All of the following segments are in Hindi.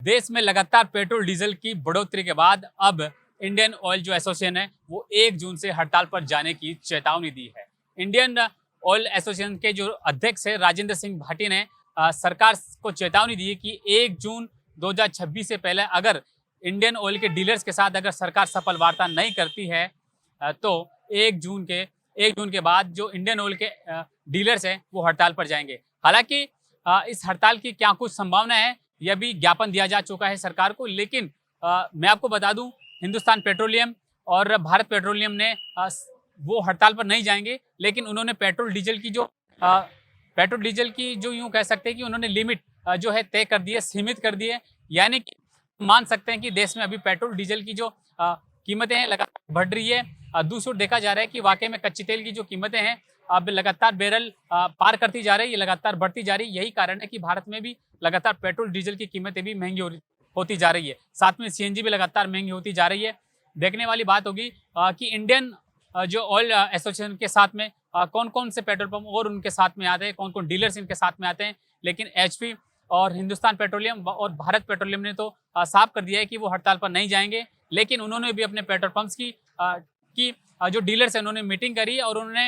देश में लगातार पेट्रोल डीजल की बढ़ोतरी के बाद अब इंडियन ऑयल जो एसोसिएशन है वो 1 जून से हड़ताल पर जाने की चेतावनी दी है। इंडियन ऑयल एसोसिएशन के जो अध्यक्ष है राजेंद्र सिंह भाटी ने सरकार को चेतावनी दी है कि 1 जून 2026 से पहले अगर इंडियन ऑयल के डीलर्स के साथ अगर सरकार सफल वार्ता नहीं करती है तो 1 जून के बाद जो इंडियन ऑयल के डीलर्स हैं वो हड़ताल पर जाएंगे। हालांकि इस हड़ताल की क्या कुछ संभावना है, यह भी ज्ञापन दिया जा चुका है सरकार को, लेकिन मैं आपको बता दूं हिंदुस्तान पेट्रोलियम और भारत पेट्रोलियम ने वो हड़ताल पर नहीं जाएंगे, लेकिन उन्होंने पेट्रोल डीजल की जो यूं कह सकते हैं कि उन्होंने लिमिट जो है तय कर दी है, सीमित कर दी है। यानी कि मान सकते हैं कि देश में अभी पेट्रोल डीजल की जो कीमतें हैं लगातार बढ़ रही है। दूसरी ओर देखा जा रहा है कि वाकई में कच्चे तेल की जो कीमतें हैं अब लगातार बैरल पार करती जा रही है, ये लगातार बढ़ती जा रही है। यही कारण है कि भारत में भी लगातार पेट्रोल डीजल की कीमतें भी महंगी होती जा रही है। साथ में सीएनजी भी लगातार महंगी होती जा रही है। देखने वाली बात होगी कि इंडियन जो ऑयल एसोसिएशन के साथ में कौन कौन से पेट्रोल पंप और उनके साथ में आते हैं, कौन कौन डीलर्स इनके साथ में आते हैं। लेकिन एचपी और हिंदुस्तान पेट्रोलियम और भारत पेट्रोलियम ने तो साफ कर दिया है कि वो हड़ताल पर नहीं जाएंगे। लेकिन उन्होंने भी अपने पेट्रोल पंप्स की जो डीलर्स हैं उन्होंने मीटिंग करी और उन्होंने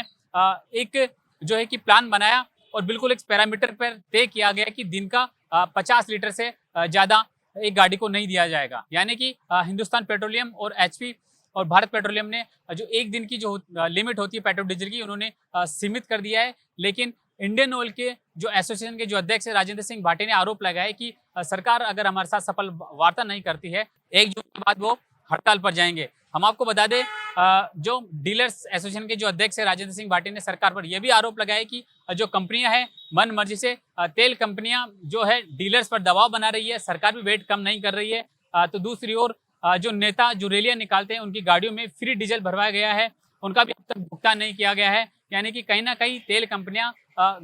एक जो है कि प्लान बनाया और बिल्कुल एक पैरामीटर पर तय किया गया कि दिन का 50 लीटर से ज़्यादा एक गाड़ी को नहीं दिया जाएगा। यानी कि हिंदुस्तान पेट्रोलियम और एचपी और भारत पेट्रोलियम ने जो एक दिन की जो लिमिट होती है पेट्रोल डीजल की उन्होंने सीमित कर दिया है। लेकिन इंडियन ऑयल के जो एसोसिएशन के जो अध्यक्ष है राजेंद्र सिंह भाटी ने आरोप लगाया है कि सरकार अगर हमारे साथ सफल वार्ता नहीं करती है 1 जून के बाद वो हड़ताल पर जाएंगे। हम आपको बता दें जो डीलर्स एसोसिएशन के जो अध्यक्ष है राजेंद्र सिंह भाटी ने सरकार पर यह भी आरोप लगाया कि जो कंपनियां हैं मन मर्जी से तेल कंपनियां जो है डीलर्स पर दबाव बना रही है, सरकार भी वेट कम नहीं कर रही है। तो दूसरी ओर जो नेता जो रैलियां निकालते हैं उनकी गाड़ियों में फ्री डीजल भरवाया गया है, उनका भी अब तक भुगतान नहीं किया गया है। यानी कि कहीं ना कहीं तेल कंपनियां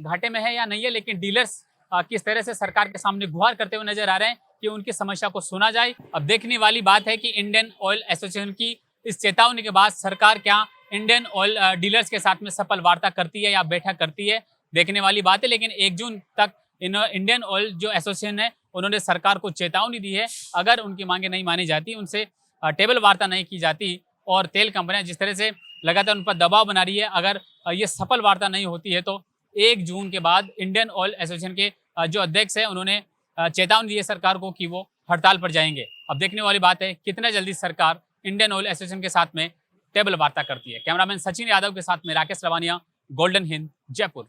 घाटे में है या नहीं है, लेकिन डीलर्स किस तरह से सरकार के सामने गुहार करते हुए नजर आ रहे हैं कि उनकी समस्या को सुना जाए। अब देखने वाली बात है कि इंडियन ऑयल एसोसिएशन की इस चेतावनी के बाद सरकार क्या इंडियन ऑयल डीलर्स के साथ में सफल वार्ता करती है या बैठक करती है, देखने वाली बात है। लेकिन 1 जून तक इंडियन ऑयल जो एसोसिएशन है उन्होंने सरकार को चेतावनी दी है, अगर उनकी मांगे नहीं मानी जाती, उनसे टेबल वार्ता नहीं की जाती और तेल कंपनियां जिस तरह से लगातार उन पर दबाव बना रही है, अगर ये सफल वार्ता नहीं होती है तो 1 जून के बाद इंडियन ऑयल एसोसिएशन के जो अध्यक्ष है उन्होंने चेतावनी दी है सरकार को कि वो हड़ताल पर जाएंगे। अब देखने वाली बात है कितना जल्दी सरकार इंडियन ऑयल एसोसिएशन के साथ में टेबल वार्ता करती है। कैमरामैन सचिन यादव के साथ में राकेश रवानिया, गोल्डन हिंद, जयपुर।